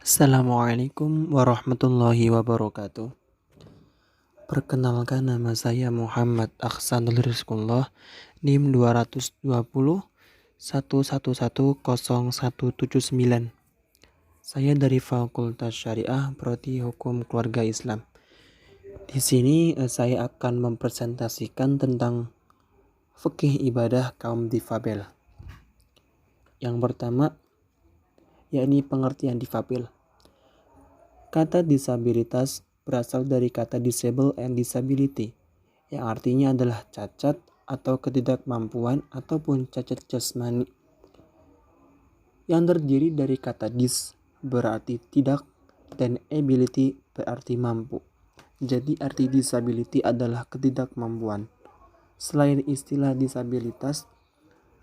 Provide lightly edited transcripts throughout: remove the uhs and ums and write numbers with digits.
Assalamualaikum warahmatullahi wabarakatuh. Perkenalkan, nama saya Muhammad Aksanul Rizqullah, NIM 220 1110179. Saya dari Fakultas Syariah Prodi Hukum Keluarga Islam. Di sini saya akan mempresentasikan tentang fikih ibadah kaum difabel. Yang pertama, yakni pengertian difabel. Kata disabilitas berasal dari kata disable and disability, yang artinya adalah cacat atau ketidakmampuan ataupun cacat jasmani. Yang terdiri dari kata dis berarti tidak dan ability berarti mampu. Jadi arti disability adalah ketidakmampuan. Selain istilah disabilitas,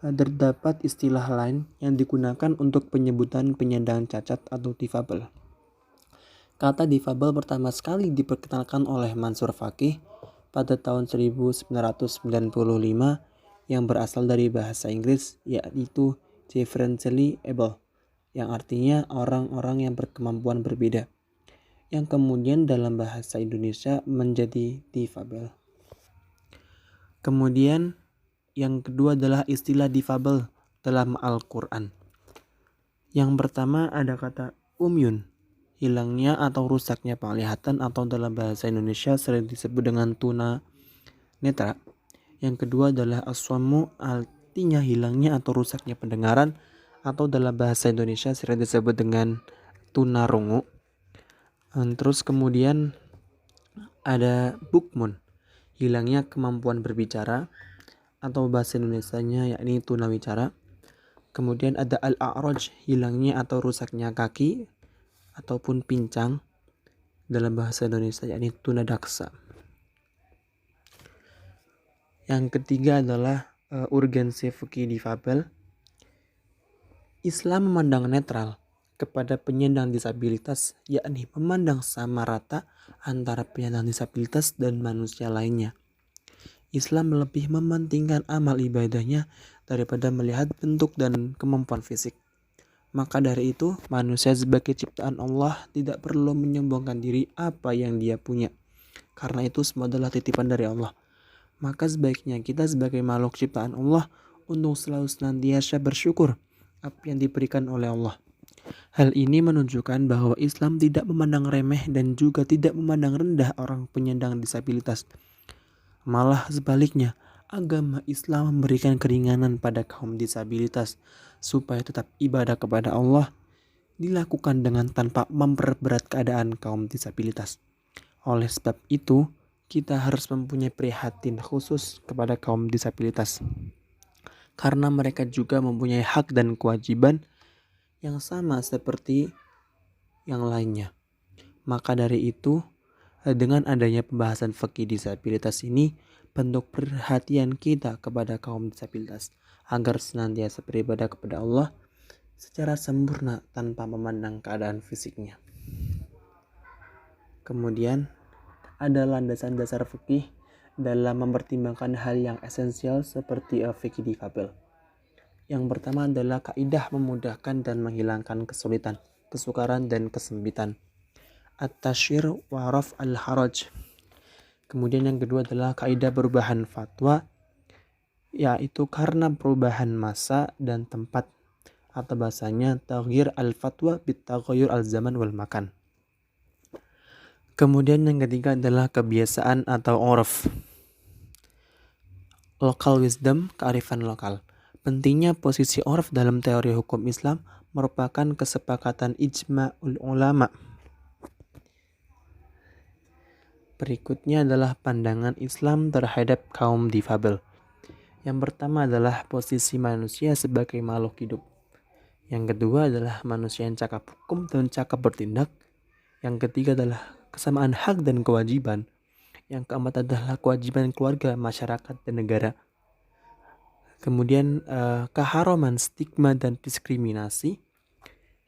terdapat istilah lain yang digunakan untuk penyebutan penyandang cacat atau difabel. Kata difabel pertama sekali diperkenalkan oleh Mansur Fakih pada tahun 1995 yang berasal dari bahasa Inggris, yaitu differentially able, yang artinya orang-orang yang berkemampuan berbeda, yang kemudian dalam bahasa Indonesia menjadi difabel. Kemudian yang kedua adalah istilah difabel dalam Al-Quran. Yang pertama ada kata umyun, hilangnya atau rusaknya penglihatan, atau dalam bahasa Indonesia sering disebut dengan tuna netra. Yang kedua adalah aswamu, artinya hilangnya atau rusaknya pendengaran, atau dalam bahasa Indonesia sering disebut dengan tuna rungu. Terus kemudian ada bukmun, hilangnya kemampuan berbicara, atau bahasa Indonesianya yakni tunawicara. Kemudian ada al-a'raj, hilangnya atau rusaknya kaki ataupun pincang, dalam bahasa Indonesia yakni tunadaksa. Yang ketiga adalah urgensi fikih difabel. Islam memandang netral kepada penyandang disabilitas, yakni memandang sama rata antara penyandang disabilitas dan manusia lainnya. Islam lebih mementingkan amal ibadahnya daripada melihat bentuk dan kemampuan fisik. Maka dari itu, manusia sebagai ciptaan Allah tidak perlu menyombongkan diri apa yang dia punya, karena itu semua adalah titipan dari Allah. Maka sebaiknya kita sebagai makhluk ciptaan Allah untuk selalu senantiasa bersyukur apa yang diberikan oleh Allah. Hal ini menunjukkan bahwa Islam tidak memandang remeh dan juga tidak memandang rendah orang penyandang disabilitas. Malah sebaliknya, agama Islam memberikan keringanan pada kaum disabilitas supaya tetap ibadah kepada Allah dilakukan dengan tanpa memperberat keadaan kaum disabilitas. Oleh sebab itu, kita harus mempunyai prihatin khusus kepada kaum disabilitas, karena mereka juga mempunyai hak dan kewajiban yang sama seperti yang lainnya. Maka dari itu, dengan adanya pembahasan fikih disabilitas ini, bentuk perhatian kita kepada kaum disabilitas agar senantiasa beribadah kepada Allah secara sempurna tanpa memandang keadaan fisiknya. Kemudian ada landasan dasar fikih dalam mempertimbangkan hal yang esensial seperti fikih difabel. Yang pertama adalah kaidah memudahkan dan menghilangkan kesulitan, kesukaran dan kesempitan. At-tasyir wa raf al-haraj. Kemudian yang kedua adalah kaidah perubahan fatwa, yaitu karena perubahan masa dan tempat, atau bahasanya taghyir al-fatwa bitaghayyur al-zaman wal makan. Kemudian yang ketiga adalah kebiasaan atau urf. Local wisdom, kearifan lokal. Pentingnya posisi urf dalam teori hukum Islam merupakan kesepakatan ijma'ul ulama. Berikutnya adalah pandangan Islam terhadap kaum difabel. Yang pertama adalah posisi manusia sebagai makhluk hidup. Yang kedua adalah manusia yang cakap hukum dan cakap bertindak. Yang ketiga adalah kesamaan hak dan kewajiban. Yang keempat adalah kewajiban keluarga, masyarakat, dan negara. Kemudian keharaman stigma dan diskriminasi.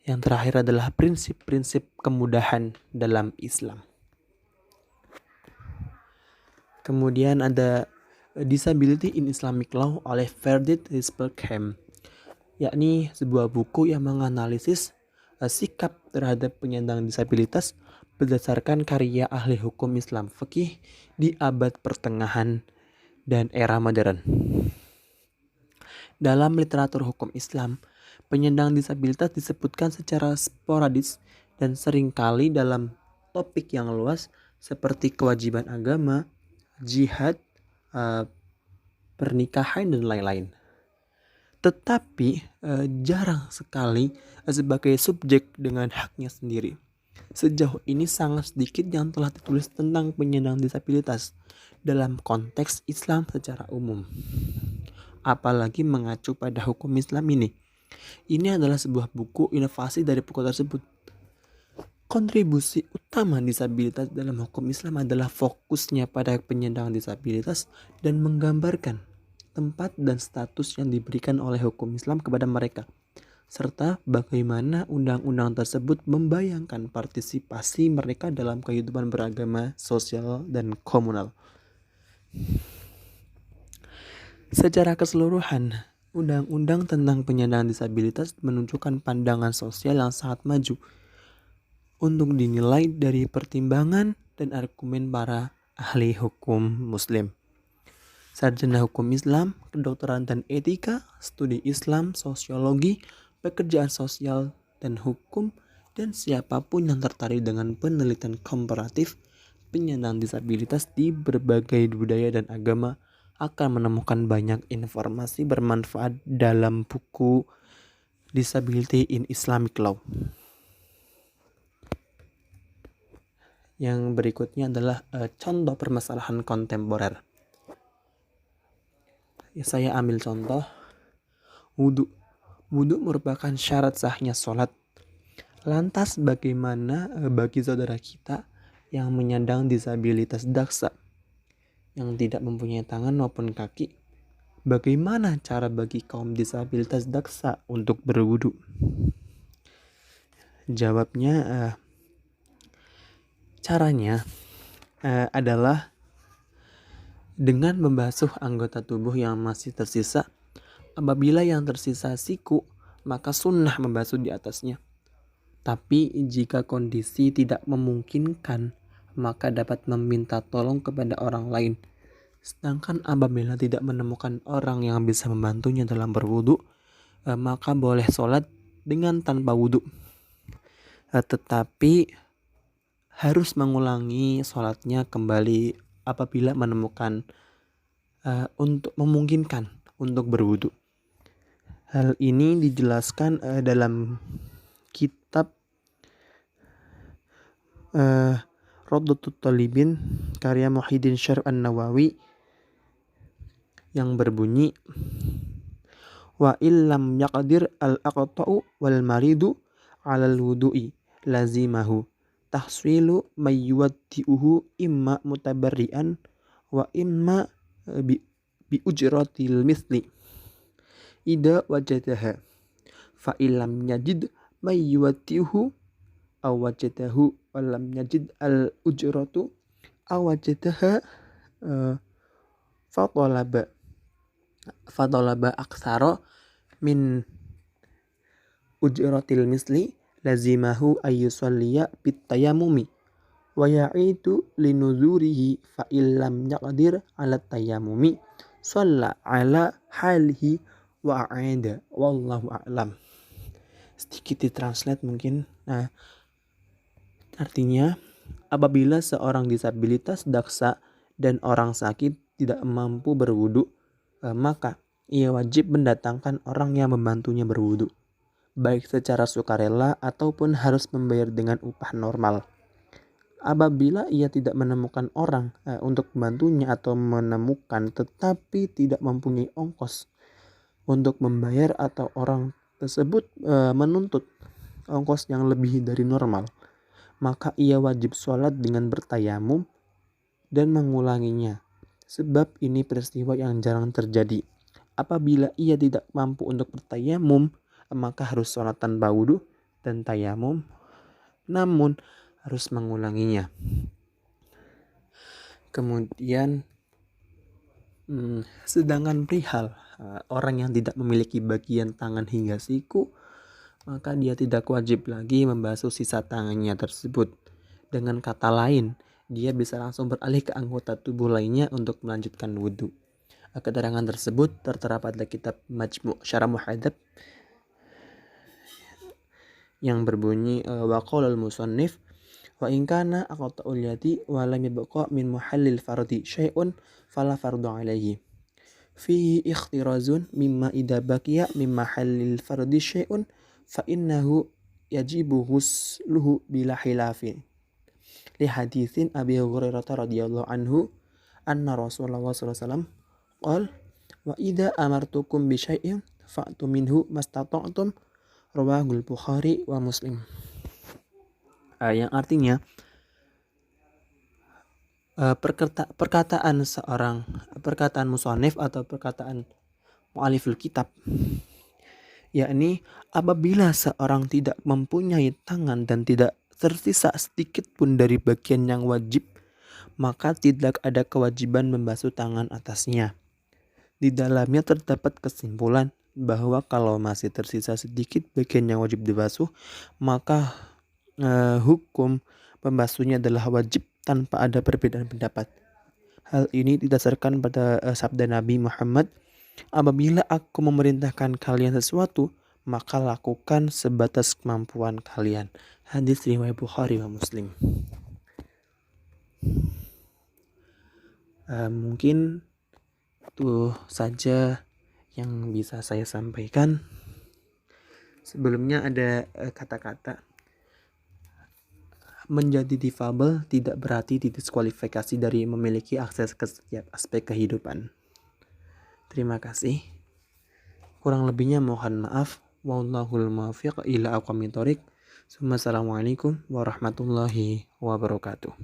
Yang terakhir adalah prinsip-prinsip kemudahan dalam Islam. Kemudian ada Disability in Islamic Law oleh Ferdinand Rispelkheim, yakni sebuah buku yang menganalisis sikap terhadap penyandang disabilitas berdasarkan karya ahli hukum Islam fikih di abad pertengahan dan era modern. Dalam literatur hukum Islam, penyandang disabilitas disebutkan secara sporadis dan seringkali dalam topik yang luas seperti kewajiban agama, jihad, pernikahan, dan lain-lain. Tetapi jarang sekali sebagai subjek dengan haknya sendiri. Sejauh ini sangat sedikit yang telah ditulis tentang penyandang disabilitas dalam konteks Islam secara umum. Apalagi mengacu pada hukum Islam ini. Ini adalah sebuah buku inovasi dari buku tersebut. Kontribusi utama disabilitas dalam hukum Islam adalah fokusnya pada penyandang disabilitas dan menggambarkan tempat dan status yang diberikan oleh hukum Islam kepada mereka, serta bagaimana undang-undang tersebut membayangkan partisipasi mereka dalam kehidupan beragama, sosial, dan komunal. Secara keseluruhan, undang-undang tentang penyandang disabilitas menunjukkan pandangan sosial yang sangat maju untuk dinilai dari pertimbangan dan argumen para ahli hukum Muslim. Sarjana hukum Islam, kedokteran dan etika, studi Islam, sosiologi, pekerjaan sosial dan hukum, dan siapapun yang tertarik dengan penelitian komparatif penyandang disabilitas di berbagai budaya dan agama akan menemukan banyak informasi bermanfaat dalam buku Disability in Islamic Law. Yang berikutnya adalah contoh permasalahan kontemporer. Saya ambil contoh wudhu. Wudhu merupakan syarat sahnya sholat. Lantas bagaimana bagi saudara kita yang menyandang disabilitas daksa, yang tidak mempunyai tangan maupun kaki? Bagaimana cara bagi kaum disabilitas daksa untuk berwudu? Jawabnya, caranya adalah dengan membasuh anggota tubuh yang masih tersisa. Apabila yang tersisa siku, maka sunnah membasuh di atasnya. Tapi jika kondisi tidak memungkinkan, maka dapat meminta tolong kepada orang lain. Sedangkan apabila tidak menemukan orang yang bisa membantunya dalam berwudu, maka boleh sholat dengan tanpa wudu. Tetapi harus mengulangi sholatnya kembali apabila menemukan untuk memungkinkan untuk berwudu. Hal ini dijelaskan dalam kitab Rawdatut Thalibin karya Muhyiddin Syarif An-Nawawi yang berbunyi, wa illam yaqdir al-aqta'u wal maridu 'alal wudu'i lazimahu tahsilu mayyuwaddi'uhu imma mutabarri'an wa imma bi ujratil misli ida wajadaha fa illam yajid mayyuwaddi'uhu aw wajadahu wa lam yajid al ujratu aw wajadaha fatolaba aksara min ujratil misli lazimahu ayyusalliya bitayamumi wa ya'idu linuzurihi fa illam yaqdir ala tayamumi shalla ala halihi wa a'ida wallahu a'lam. Sedikit ditranslate mungkin. Artinya, apabila seorang disabilitas daksa dan orang sakit tidak mampu berwudu, maka ia wajib mendatangkan orang yang membantunya berwudu, baik secara sukarela ataupun harus membayar dengan upah normal. Apabila ia tidak menemukan orang untuk membantunya atau menemukan tetapi tidak mempunyai ongkos untuk membayar atau orang tersebut menuntut ongkos yang lebih dari normal, maka ia wajib sholat dengan bertayamum dan mengulanginya. Sebab ini peristiwa yang jarang terjadi. Apabila ia tidak mampu untuk bertayamum, maka harus sholat tanpa wudu dan tayamum, namun harus mengulanginya. Kemudian sedangkan perihal orang yang tidak memiliki bagian tangan hingga siku, maka dia tidak wajib lagi membasuh sisa tangannya tersebut. Dengan kata lain, dia bisa langsung beralih ke anggota tubuh lainnya untuk melanjutkan wudhu. Keterangan tersebut tertera pada kitab Majmu' Syarah Muhadzab yang berbunyi wa qala al-musannif wa in kana aqta'ul yadi wa lam yabqa min muhallil fardi syai'un fala fardu alaihi. Fihi ikhtirazun mimma idza baqiya min mahallil fardi syai'un fa innahu yajibu ghusluhu bila khilafin. Li haditsin Abi Hurairah radhiyallahu anhu anna Rasulullah sallallahu alaihi wasallam qala wa idza amartukum bi syai'in fa'tu minhu mastata'tum rawahul Bukhari wa Muslim. Yang artinya perkataan musannif atau perkataan mu'aliful kitab, yakni apabila seorang tidak mempunyai tangan dan tidak tersisa sedikit pun dari bagian yang wajib, maka tidak ada kewajiban membasuh tangan atasnya. Di dalamnya terdapat kesimpulan bahwa kalau masih tersisa sedikit bagian yang wajib dibasuh, maka hukum pembasuhnya adalah wajib tanpa ada perbedaan pendapat. Hal ini didasarkan pada sabda Nabi Muhammad, apabila aku memerintahkan kalian sesuatu, maka lakukan sebatas kemampuan kalian. Hadis riwayat Bukhari wa Muslim. Mungkin itu saja yang bisa saya sampaikan. Sebelumnya ada kata-kata menjadi difabel tidak berarti didiskualifikasi dari memiliki akses ke setiap aspek kehidupan. Terima kasih. Kurang lebihnya mohon maaf. Wallahul muwaffiq ila aqwamit thoriq. Assalamualaikum warahmatullahi wabarakatuh.